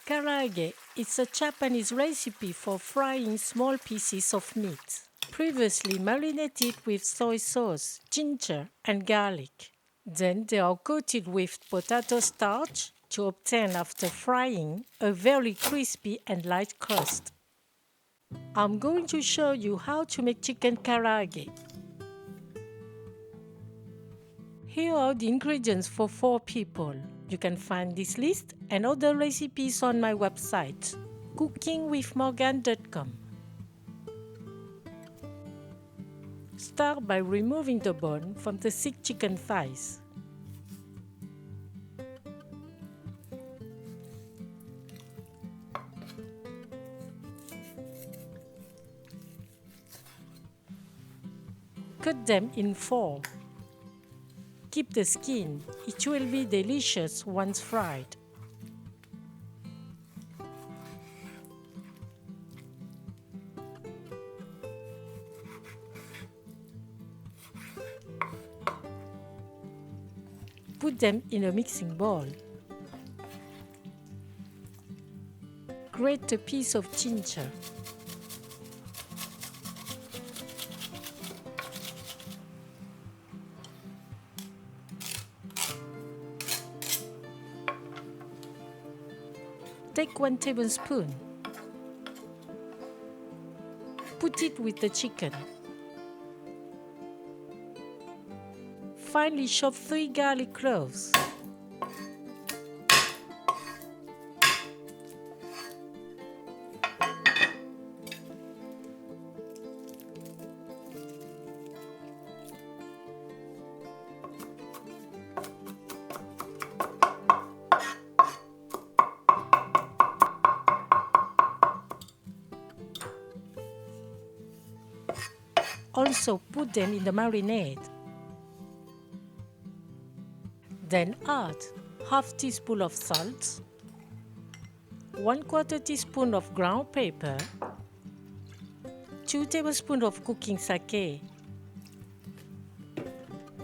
Karaage is a Japanese recipe for frying small pieces of meat, previously marinated with soy sauce, ginger, and garlic. Then they are coated with potato starch to obtain, after frying, a very crispy and light crust. I'm going to show you how to make chicken karaage. Here are the ingredients for 4 people. You can find this list and other recipes on my website, cookingwithmorgane.com. Start by removing the bone from the thick chicken thighs. Cut them in 4. Keep the skin, it will be delicious once fried. Put them in a mixing bowl. Grate a piece of ginger. Take 1 tablespoon. Put it with the chicken. Finely chop 3 garlic cloves. Also put them in the marinade. Then add half teaspoon of salt, 1/4 teaspoon of ground pepper, 2 tablespoons of cooking sake,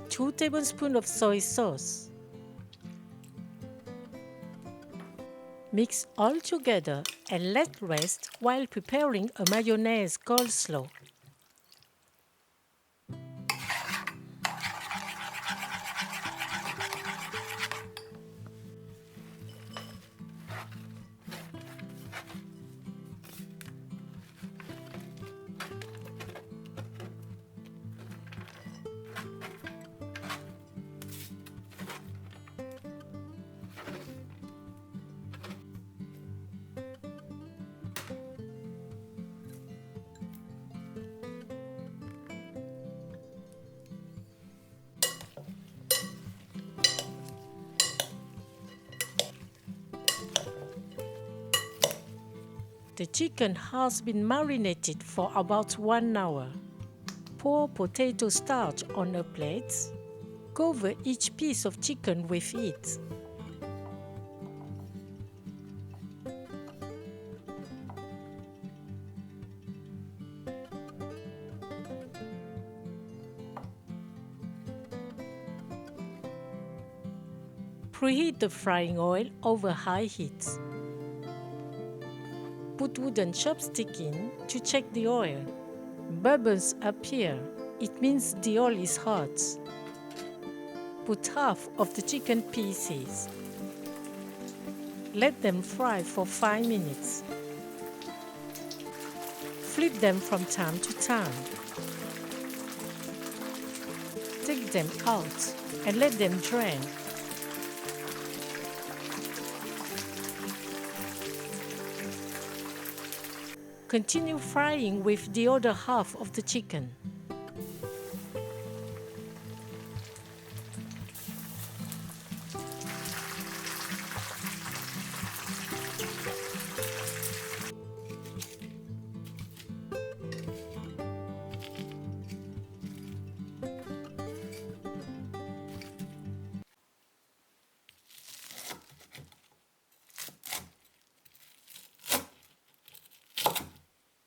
2 tablespoons of soy sauce. Mix all together and let rest while preparing a mayonnaise coleslaw. The chicken has been marinated for about 1 hour. Pour potato starch on a plate. Cover each piece of chicken with it. Preheat the frying oil over high heat. Put wooden chopstick in to check the oil. Bubbles appear. It means the oil is hot. Put half of the chicken pieces. Let them fry for 5 minutes. Flip them from time to time. Take them out and let them drain. Continue frying with the other half of the chicken.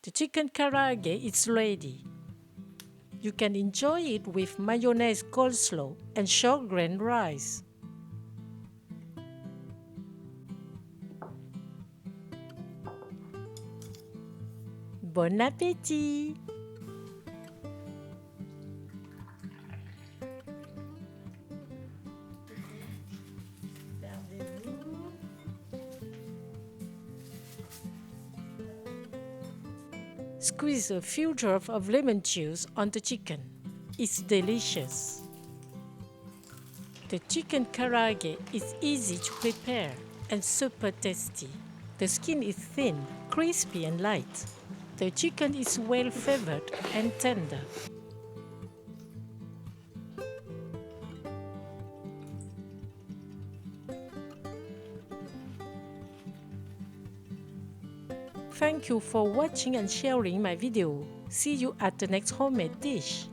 The chicken karaage is ready. You can enjoy it with mayonnaise coleslaw and short grain rice. Bon appétit! Squeeze a few drops of lemon juice on the chicken. It's delicious. The chicken karaage is easy to prepare and super tasty. The skin is thin, crispy and light. The chicken is well flavored and tender. Thank you for watching and sharing my video. See you at the next homemade dish.